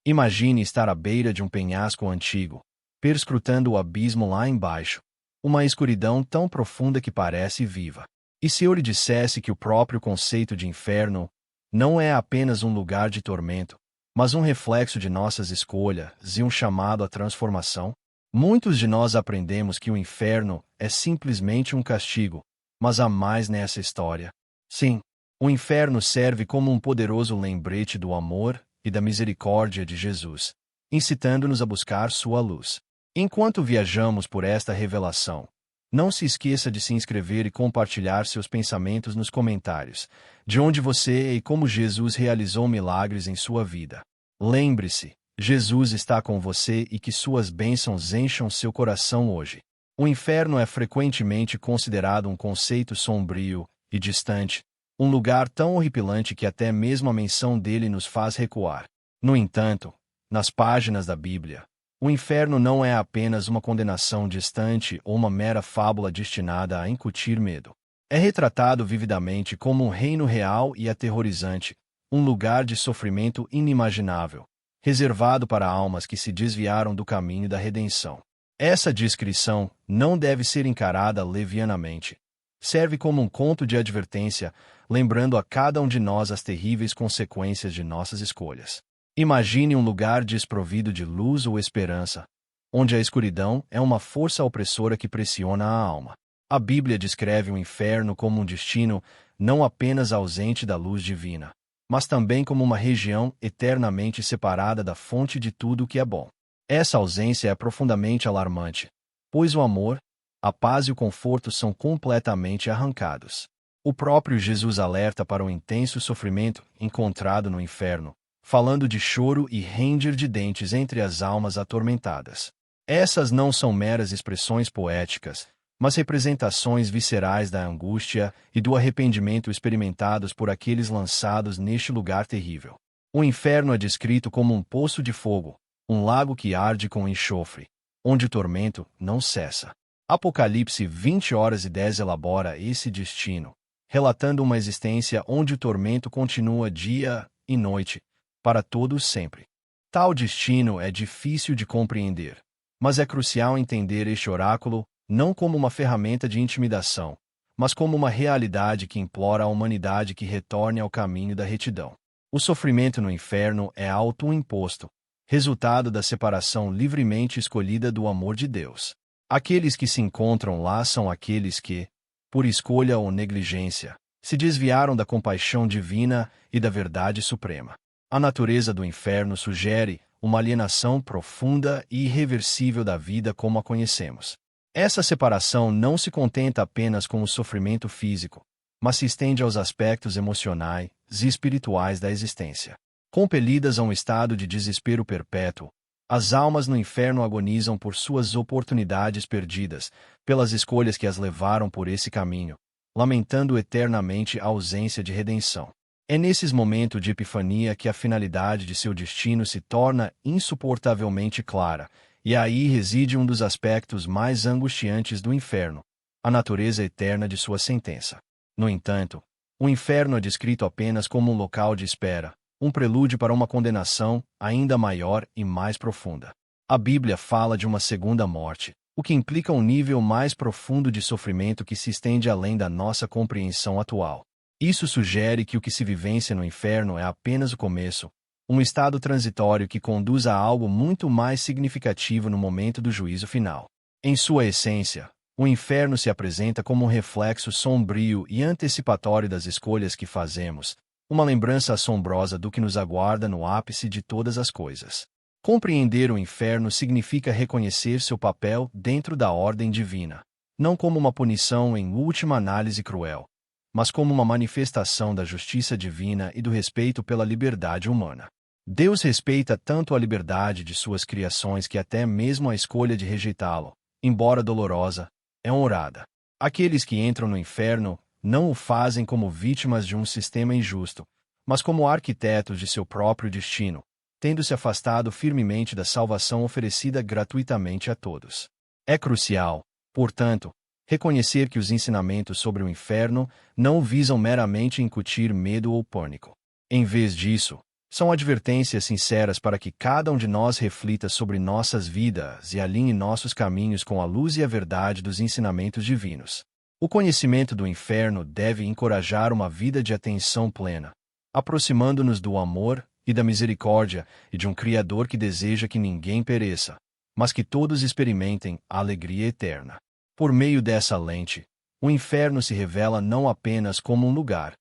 Imagine estar à beira de um penhasco antigo, perscrutando o abismo lá embaixo, uma escuridão tão profunda que parece viva. E se eu lhe dissesse que o próprio conceito de inferno não é apenas um lugar de tormento, mas um reflexo de nossas escolhas e um chamado à transformação? Muitos de nós aprendemos que o inferno é simplesmente um castigo, mas há mais nessa história. Sim, o inferno serve como um poderoso lembrete do amor e da misericórdia de Jesus, incitando-nos a buscar sua luz. Enquanto viajamos por esta revelação, não se esqueça de se inscrever e compartilhar seus pensamentos nos comentários, de onde você é e como Jesus realizou milagres em sua vida. Lembre-se, Jesus está com você e que suas bênçãos encham seu coração hoje. O inferno é frequentemente considerado um conceito sombrio e distante, um lugar tão horripilante que até mesmo a menção dele nos faz recuar. No entanto, nas páginas da Bíblia, o inferno não é apenas uma condenação distante ou uma mera fábula destinada a incutir medo. É retratado vividamente como um reino real e aterrorizante, um lugar de sofrimento inimaginável, reservado para almas que se desviaram do caminho da redenção. Essa descrição não deve ser encarada levianamente. Serve como um conto de advertência, lembrando a cada um de nós as terríveis consequências de nossas escolhas. Imagine um lugar desprovido de luz ou esperança, onde a escuridão é uma força opressora que pressiona a alma. A Bíblia descreve o inferno como um destino não apenas ausente da luz divina, mas também como uma região eternamente separada da fonte de tudo o que é bom. Essa ausência é profundamente alarmante, pois o amor, a paz e o conforto são completamente arrancados. O próprio Jesus alerta para o intenso sofrimento encontrado no inferno, falando de choro e ranger de dentes entre as almas atormentadas. Essas não são meras expressões poéticas, mas representações viscerais da angústia e do arrependimento experimentados por aqueles lançados neste lugar terrível. O inferno é descrito como um poço de fogo, um lago que arde com enxofre, onde o tormento não cessa. Apocalipse 20:10 elabora esse destino, relatando uma existência onde o tormento continua dia e noite, para todo sempre. Tal destino é difícil de compreender, mas é crucial entender este oráculo não como uma ferramenta de intimidação, mas como uma realidade que implora à humanidade que retorne ao caminho da retidão. O sofrimento no inferno é autoimposto, resultado da separação livremente escolhida do amor de Deus. Aqueles que se encontram lá são aqueles que, por escolha ou negligência, se desviaram da compaixão divina e da verdade suprema. A natureza do inferno sugere uma alienação profunda e irreversível da vida como a conhecemos. Essa separação não se contenta apenas com o sofrimento físico, mas se estende aos aspectos emocionais e espirituais da existência. Compelidas a um estado de desespero perpétuo, as almas no inferno agonizam por suas oportunidades perdidas, pelas escolhas que as levaram por esse caminho, lamentando eternamente a ausência de redenção. É nesses momentos de epifania que a finalidade de seu destino se torna insuportavelmente clara, e aí reside um dos aspectos mais angustiantes do inferno, a natureza eterna de sua sentença. No entanto, o inferno é descrito apenas como um local de espera, um prelúdio para uma condenação ainda maior e mais profunda. A Bíblia fala de uma segunda morte, o que implica um nível mais profundo de sofrimento que se estende além da nossa compreensão atual. Isso sugere que o que se vivencia no inferno é apenas o começo, um estado transitório que conduz a algo muito mais significativo no momento do juízo final. Em sua essência, o inferno se apresenta como um reflexo sombrio e antecipatório das escolhas que fazemos, uma lembrança assombrosa do que nos aguarda no ápice de todas as coisas. Compreender o inferno significa reconhecer seu papel dentro da ordem divina, não como uma punição em última análise cruel, mas como uma manifestação da justiça divina e do respeito pela liberdade humana. Deus respeita tanto a liberdade de suas criações que até mesmo a escolha de rejeitá-lo, embora dolorosa, é honrada. Aqueles que entram no inferno não o fazem como vítimas de um sistema injusto, mas como arquitetos de seu próprio destino, tendo se afastado firmemente da salvação oferecida gratuitamente a todos. É crucial, portanto, reconhecer que os ensinamentos sobre o inferno não visam meramente incutir medo ou pânico. Em vez disso, São advertências sinceras para que cada um de nós reflita sobre nossas vidas e alinhe nossos caminhos com a luz e a verdade dos ensinamentos divinos. O conhecimento do inferno deve encorajar uma vida de atenção plena, aproximando-nos do amor e da misericórdia e de um Criador que deseja que ninguém pereça, mas que todos experimentem a alegria eterna. Por meio dessa lente, o inferno se revela não apenas como um lugar,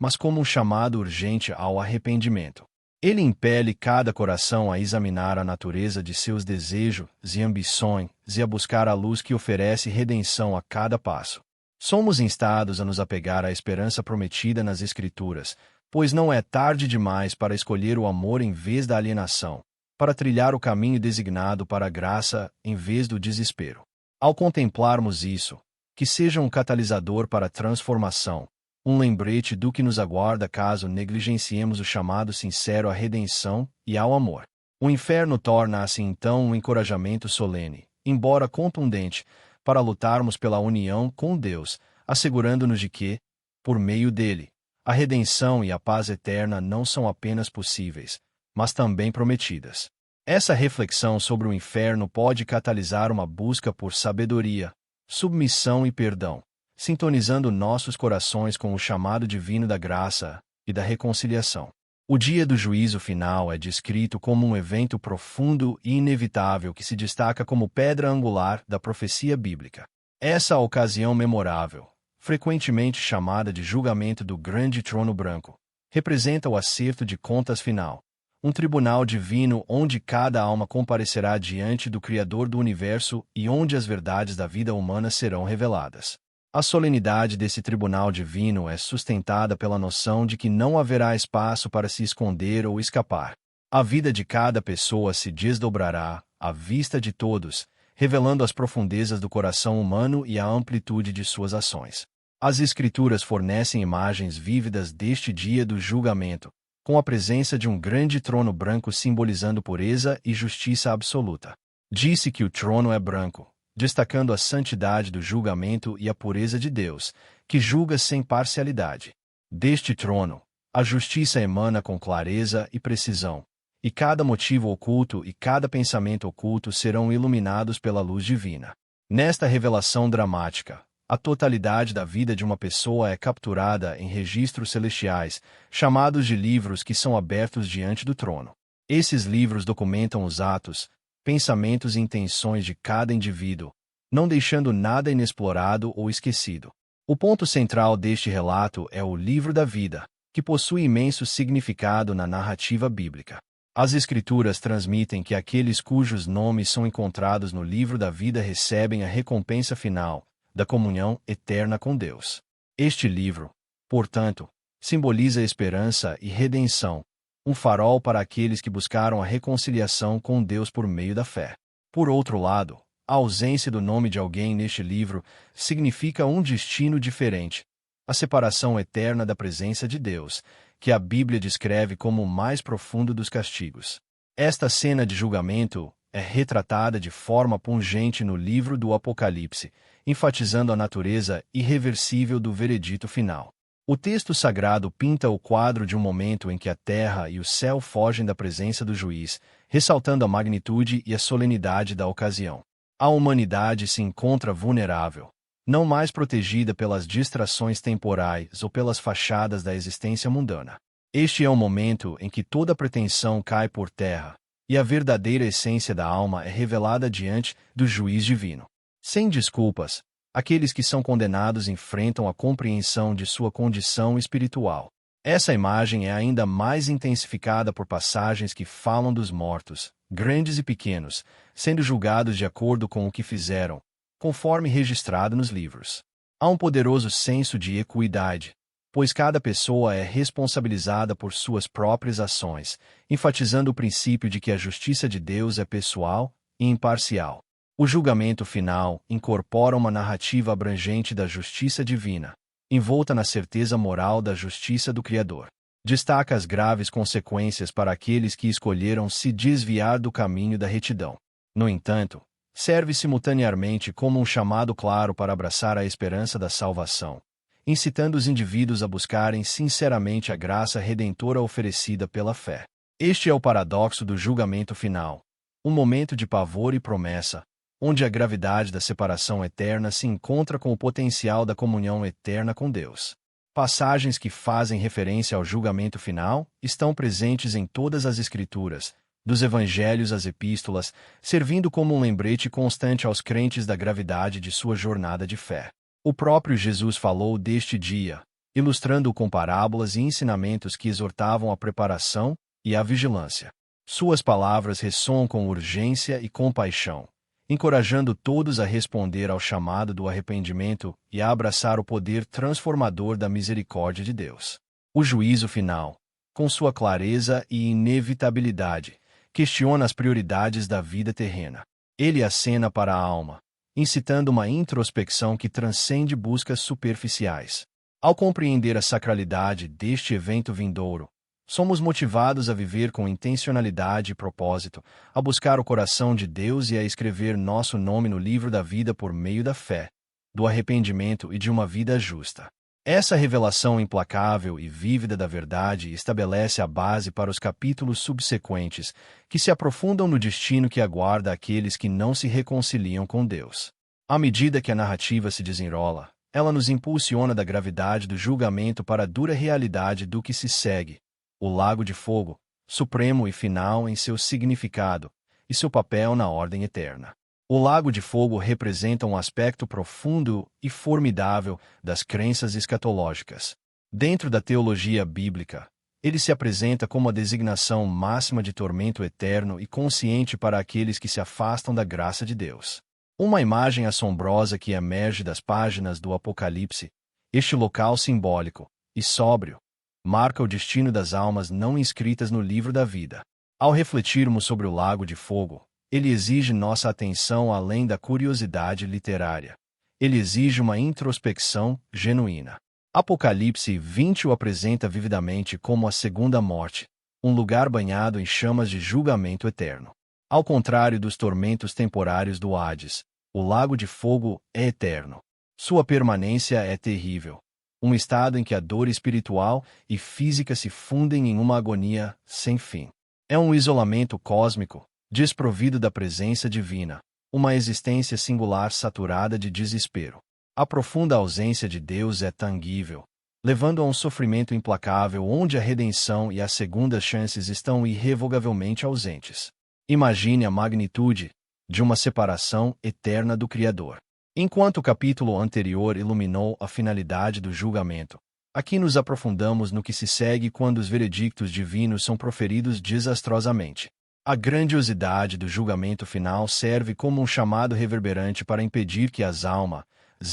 mas como um chamado urgente ao arrependimento. Ele impele cada coração a examinar a natureza de seus desejos e ambições e a buscar a luz que oferece redenção a cada passo. Somos instados a nos apegar à esperança prometida nas Escrituras, pois não é tarde demais para escolher o amor em vez da alienação, para trilhar o caminho designado para a graça em vez do desespero. Ao contemplarmos isso, que seja um catalisador para a transformação, um lembrete do que nos aguarda caso negligenciemos o chamado sincero à redenção e ao amor. O inferno torna-se então um encorajamento solene, embora contundente, para lutarmos pela união com Deus, assegurando-nos de que, por meio dele, a redenção e a paz eterna não são apenas possíveis, mas também prometidas. Essa reflexão sobre o inferno pode catalisar uma busca por sabedoria, submissão e perdão, sintonizando nossos corações com o chamado divino da graça e da reconciliação. O dia do juízo final é descrito como um evento profundo e inevitável que se destaca como pedra angular da profecia bíblica. Essa ocasião memorável, frequentemente chamada de julgamento do grande trono branco, representa o acerto de contas final, um tribunal divino onde cada alma comparecerá diante do Criador do universo e onde as verdades da vida humana serão reveladas. A solenidade desse tribunal divino é sustentada pela noção de que não haverá espaço para se esconder ou escapar. A vida de cada pessoa se desdobrará, à vista de todos, revelando as profundezas do coração humano e a amplitude de suas ações. As Escrituras fornecem imagens vívidas deste dia do julgamento, com a presença de um grande trono branco simbolizando pureza e justiça absoluta. Disse que o trono é branco, destacando a santidade do julgamento e a pureza de Deus, que julga sem parcialidade. Deste trono, a justiça emana com clareza e precisão, e cada motivo oculto e cada pensamento oculto serão iluminados pela luz divina. Nesta revelação dramática, a totalidade da vida de uma pessoa é capturada em registros celestiais, chamados de livros que são abertos diante do trono. Esses livros documentam os atos, pensamentos e intenções de cada indivíduo, não deixando nada inexplorado ou esquecido. O ponto central deste relato é o livro da vida, que possui imenso significado na narrativa bíblica. As Escrituras transmitem que aqueles cujos nomes são encontrados no livro da vida recebem a recompensa final, da comunhão eterna com Deus. Este livro, portanto, simboliza esperança e redenção, um farol para aqueles que buscaram a reconciliação com Deus por meio da fé. Por outro lado, a ausência do nome de alguém neste livro significa um destino diferente, a separação eterna da presença de Deus, que a Bíblia descreve como o mais profundo dos castigos. Esta cena de julgamento é retratada de forma pungente no livro do Apocalipse, enfatizando a natureza irreversível do veredito final. O texto sagrado pinta o quadro de um momento em que a terra e o céu fogem da presença do juiz, ressaltando a magnitude e a solenidade da ocasião. A humanidade se encontra vulnerável, não mais protegida pelas distrações temporais ou pelas fachadas da existência mundana. Este é o momento em que toda pretensão cai por terra, e a verdadeira essência da alma é revelada diante do juiz divino. Sem desculpas, aqueles que são condenados enfrentam a compreensão de sua condição espiritual. Essa imagem é ainda mais intensificada por passagens que falam dos mortos, grandes e pequenos, sendo julgados de acordo com o que fizeram, conforme registrado nos livros. Há um poderoso senso de equidade, pois cada pessoa é responsabilizada por suas próprias ações, enfatizando o princípio de que a justiça de Deus é pessoal e imparcial. O julgamento final incorpora uma narrativa abrangente da justiça divina, envolta na certeza moral da justiça do Criador. Destaca as graves consequências para aqueles que escolheram se desviar do caminho da retidão. No entanto, serve simultaneamente como um chamado claro para abraçar a esperança da salvação, incitando os indivíduos a buscarem sinceramente a graça redentora oferecida pela fé. Este é o paradoxo do julgamento final. Um momento de pavor e promessa, onde a gravidade da separação eterna se encontra com o potencial da comunhão eterna com Deus. Passagens que fazem referência ao julgamento final estão presentes em todas as Escrituras, dos Evangelhos às Epístolas, servindo como um lembrete constante aos crentes da gravidade de sua jornada de fé. O próprio Jesus falou deste dia, ilustrando-o com parábolas e ensinamentos que exortavam a preparação e a vigilância. Suas palavras ressoam com urgência e compaixão, encorajando todos a responder ao chamado do arrependimento e a abraçar o poder transformador da misericórdia de Deus. O juízo final, com sua clareza e inevitabilidade, questiona as prioridades da vida terrena. Ele acena para a alma, incitando uma introspecção que transcende buscas superficiais. Ao compreender a sacralidade deste evento vindouro, somos motivados a viver com intencionalidade e propósito, a buscar o coração de Deus e a escrever nosso nome no livro da vida por meio da fé, do arrependimento e de uma vida justa. Essa revelação implacável e vívida da verdade estabelece a base para os capítulos subsequentes, que se aprofundam no destino que aguarda aqueles que não se reconciliam com Deus. À medida que a narrativa se desenrola, ela nos impulsiona da gravidade do julgamento para a dura realidade do que se segue. O lago de fogo, supremo e final em seu significado, e seu papel na ordem eterna. O lago de fogo representa um aspecto profundo e formidável das crenças escatológicas. Dentro da teologia bíblica, ele se apresenta como a designação máxima de tormento eterno e consciente para aqueles que se afastam da graça de Deus. Uma imagem assombrosa que emerge das páginas do Apocalipse, este local simbólico e sóbrio marca o destino das almas não inscritas no livro da vida. Ao refletirmos sobre o lago de fogo, ele exige nossa atenção além da curiosidade literária. Ele exige uma introspecção genuína. Apocalipse 20 o apresenta vividamente como a segunda morte, um lugar banhado em chamas de julgamento eterno. Ao contrário dos tormentos temporários do Hades, o lago de fogo é eterno. Sua permanência é terrível. Um estado em que a dor espiritual e física se fundem em uma agonia sem fim. É um isolamento cósmico, desprovido da presença divina, uma existência singular saturada de desespero. A profunda ausência de Deus é tangível, levando a um sofrimento implacável onde a redenção e as segundas chances estão irrevogavelmente ausentes. Imagine a magnitude de uma separação eterna do Criador. Enquanto o capítulo anterior iluminou a finalidade do julgamento, aqui nos aprofundamos no que se segue quando os veredictos divinos são proferidos desastrosamente. A grandiosidade do julgamento final serve como um chamado reverberante para impedir que as almas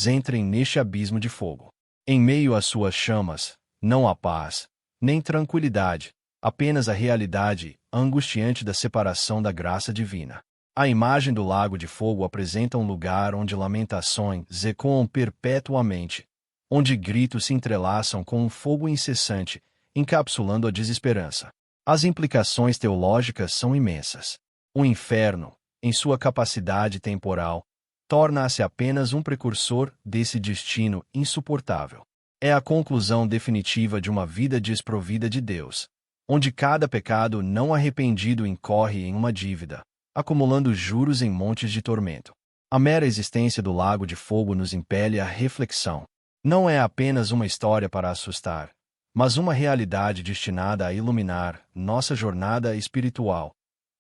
entrem neste abismo de fogo. Em meio às suas chamas, não há paz, nem tranquilidade, apenas a realidade angustiante da separação da graça divina. A imagem do lago de fogo apresenta um lugar onde lamentações ecoam perpetuamente, onde gritos se entrelaçam com um fogo incessante, encapsulando a desesperança. As implicações teológicas são imensas. O inferno, em sua capacidade temporal, torna-se apenas um precursor desse destino insuportável. É a conclusão definitiva de uma vida desprovida de Deus, onde cada pecado não arrependido incorre em uma dívida, acumulando juros em montes de tormento. A mera existência do lago de fogo nos impele à reflexão. Não é apenas uma história para assustar, mas uma realidade destinada a iluminar nossa jornada espiritual,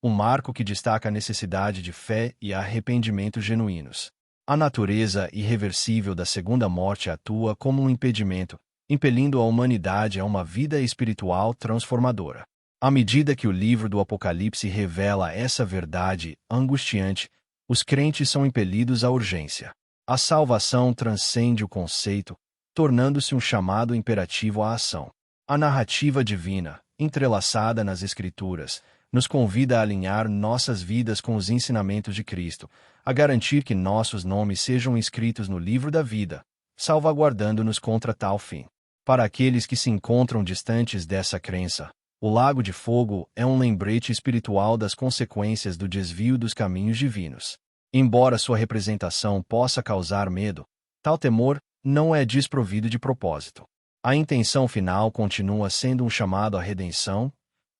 um marco que destaca a necessidade de fé e arrependimento genuínos. A natureza irreversível da segunda morte atua como um impedimento, impelindo a humanidade a uma vida espiritual transformadora. À medida que o livro do Apocalipse revela essa verdade angustiante, os crentes são impelidos à urgência. A salvação transcende o conceito, tornando-se um chamado imperativo à ação. A narrativa divina, entrelaçada nas Escrituras, nos convida a alinhar nossas vidas com os ensinamentos de Cristo, a garantir que nossos nomes sejam inscritos no livro da vida, salvaguardando-nos contra tal fim. Para aqueles que se encontram distantes dessa crença, o lago de fogo é um lembrete espiritual das consequências do desvio dos caminhos divinos. Embora sua representação possa causar medo, tal temor não é desprovido de propósito. A intenção final continua sendo um chamado à redenção,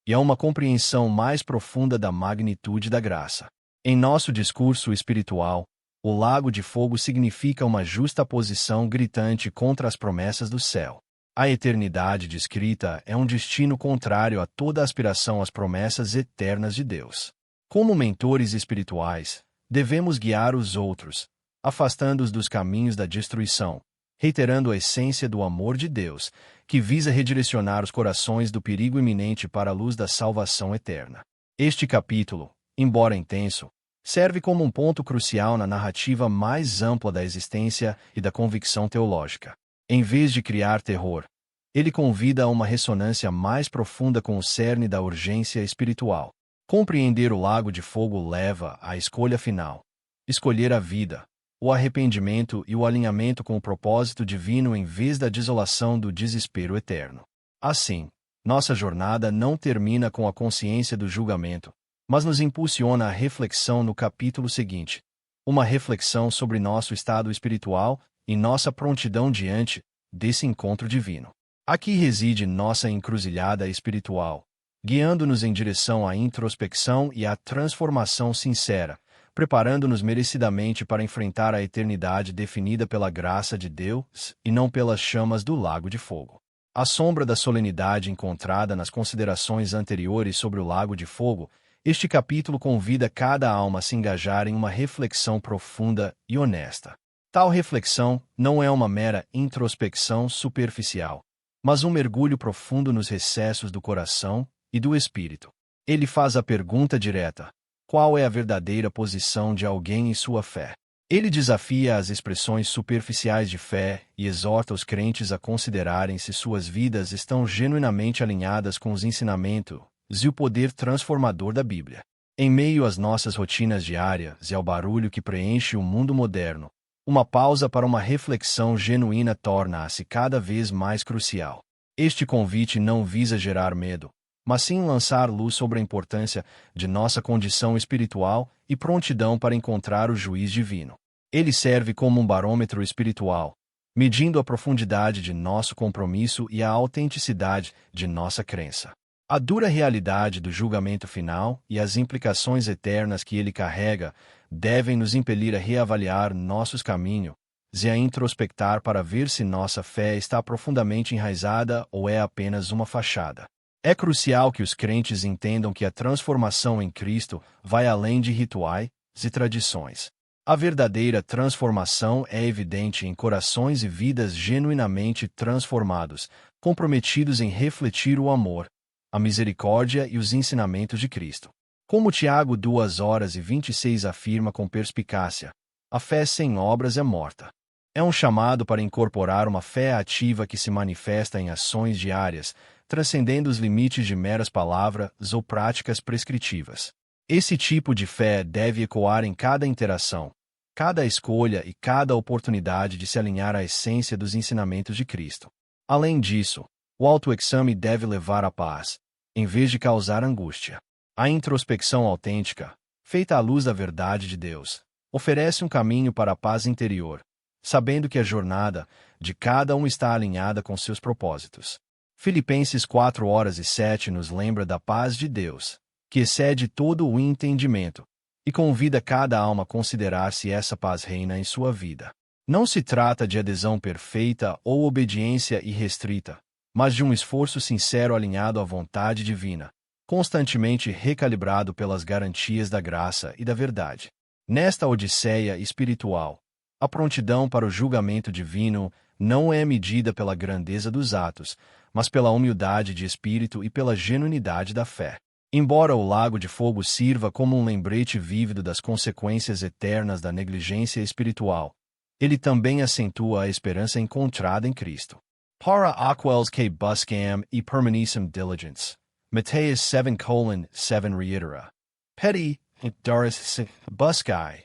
e a uma compreensão mais profunda da magnitude da graça. Em nosso discurso espiritual, o lago de fogo significa uma justa posição gritante contra as promessas do céu. A eternidade descrita é um destino contrário a toda aspiração às promessas eternas de Deus. Como mentores espirituais, devemos guiar os outros, afastando-os dos caminhos da destruição, reiterando a essência do amor de Deus, que visa redirecionar os corações do perigo iminente para a luz da salvação eterna. Este capítulo, embora intenso, serve como um ponto crucial na narrativa mais ampla da existência e da convicção teológica. Em vez de criar terror, ele convida a uma ressonância mais profunda com o cerne da urgência espiritual. Compreender o lago de fogo leva à escolha final: escolher a vida, o arrependimento e o alinhamento com o propósito divino em vez da desolação do desespero eterno. Assim, nossa jornada não termina com a consciência do julgamento, mas nos impulsiona à reflexão no capítulo seguinte, uma reflexão sobre nosso estado espiritual e nossa prontidão diante desse encontro divino. Aqui reside nossa encruzilhada espiritual, guiando-nos em direção à introspecção e à transformação sincera, preparando-nos merecidamente para enfrentar a eternidade definida pela graça de Deus e não pelas chamas do lago de fogo. À sombra da solenidade encontrada nas considerações anteriores sobre o lago de fogo, este capítulo convida cada alma a se engajar em uma reflexão profunda e honesta. Tal reflexão não é uma mera introspecção superficial, mas um mergulho profundo nos recessos do coração e do espírito. Ele faz a pergunta direta: qual é a verdadeira posição de alguém em sua fé? Ele desafia as expressões superficiais de fé e exorta os crentes a considerarem se suas vidas estão genuinamente alinhadas com os ensinamentos e o poder transformador da Bíblia. Em meio às nossas rotinas diárias e ao barulho que preenche o mundo moderno, uma pausa para uma reflexão genuína torna-se cada vez mais crucial. Este convite não visa gerar medo, mas sim lançar luz sobre a importância de nossa condição espiritual e prontidão para encontrar o juiz divino. Ele serve como um barômetro espiritual, medindo a profundidade de nosso compromisso e a autenticidade de nossa crença. A dura realidade do julgamento final e as implicações eternas que ele carrega devem nos impelir a reavaliar nossos caminhos e a introspectar para ver se nossa fé está profundamente enraizada ou é apenas uma fachada. É crucial que os crentes entendam que a transformação em Cristo vai além de rituais e tradições. A verdadeira transformação é evidente em corações e vidas genuinamente transformados, comprometidos em refletir o amor, a misericórdia e os ensinamentos de Cristo. Como Tiago 2:26 afirma com perspicácia, a fé sem obras é morta. É um chamado para incorporar uma fé ativa que se manifesta em ações diárias, transcendendo os limites de meras palavras ou práticas prescritivas. Esse tipo de fé deve ecoar em cada interação, cada escolha e cada oportunidade de se alinhar à essência dos ensinamentos de Cristo. Além disso, o autoexame deve levar à paz, em vez de causar angústia. A introspecção autêntica, feita à luz da verdade de Deus, oferece um caminho para a paz interior, sabendo que a jornada de cada um está alinhada com seus propósitos. Filipenses 4:7 nos lembra da paz de Deus, que excede todo o entendimento, e convida cada alma a considerar se essa paz reina em sua vida. Não se trata de adesão perfeita ou obediência irrestrita, mas de um esforço sincero alinhado à vontade divina, constantemente recalibrado pelas garantias da graça e da verdade. Nesta odisseia espiritual, a prontidão para o julgamento divino não é medida pela grandeza dos atos, mas pela humildade de espírito e pela genuinidade da fé. Embora o lago de fogo sirva como um lembrete vívido das consequências eternas da negligência espiritual, ele também acentua a esperança encontrada em Cristo. Para aqueles que buscam e permanecem diligentes, Mateus 7:7 reitera: Pedi, dares buscai,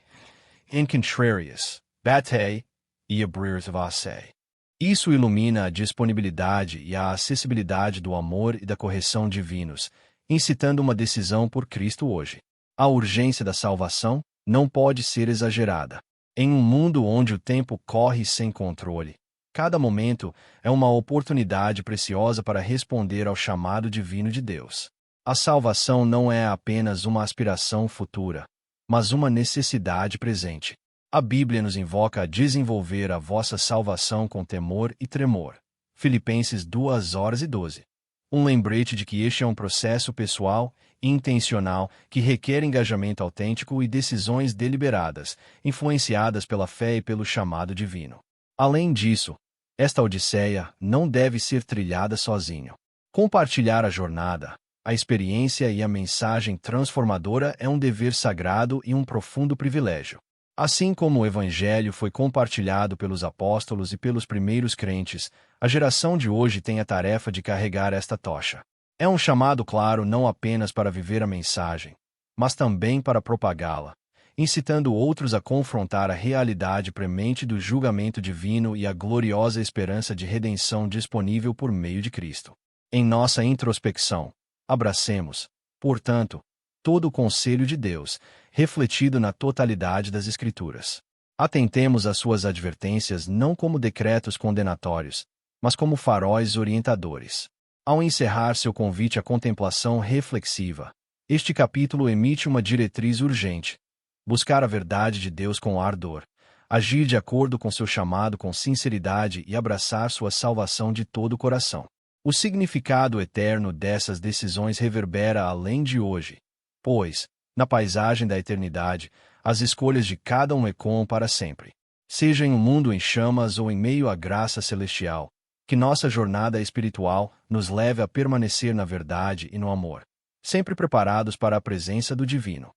encontrareis, batei, e abrir-vos-ei. Isso ilumina a disponibilidade e a acessibilidade do amor e da correção divinos, incitando uma decisão por Cristo hoje. A urgência da salvação não pode ser exagerada. Em um mundo onde o tempo corre sem controle, cada momento é uma oportunidade preciosa para responder ao chamado divino de Deus. A salvação não é apenas uma aspiração futura, mas uma necessidade presente. A Bíblia nos invoca a desenvolver a vossa salvação com temor e tremor. Filipenses 2:12. Um lembrete de que este é um processo pessoal e intencional que requer engajamento autêntico e decisões deliberadas, influenciadas pela fé e pelo chamado divino. Além disso, esta odisseia não deve ser trilhada sozinho. Compartilhar a jornada, a experiência e a mensagem transformadora é um dever sagrado e um profundo privilégio. Assim como o Evangelho foi compartilhado pelos apóstolos e pelos primeiros crentes, a geração de hoje tem a tarefa de carregar esta tocha. É um chamado claro não apenas para viver a mensagem, mas também para propagá-la, incitando outros a confrontar a realidade premente do julgamento divino e a gloriosa esperança de redenção disponível por meio de Cristo. Em nossa introspecção, abracemos, portanto, todo o conselho de Deus, refletido na totalidade das Escrituras. Atentemos às suas advertências não como decretos condenatórios, mas como faróis orientadores. Ao encerrar seu convite à contemplação reflexiva, este capítulo emite uma diretriz urgente: buscar a verdade de Deus com ardor, agir de acordo com seu chamado com sinceridade e abraçar sua salvação de todo o coração. O significado eterno dessas decisões reverbera além de hoje, pois, na paisagem da eternidade, as escolhas de cada um ecoam para sempre. Seja em um mundo em chamas ou em meio à graça celestial, que nossa jornada espiritual nos leve a permanecer na verdade e no amor, sempre preparados para a presença do Divino.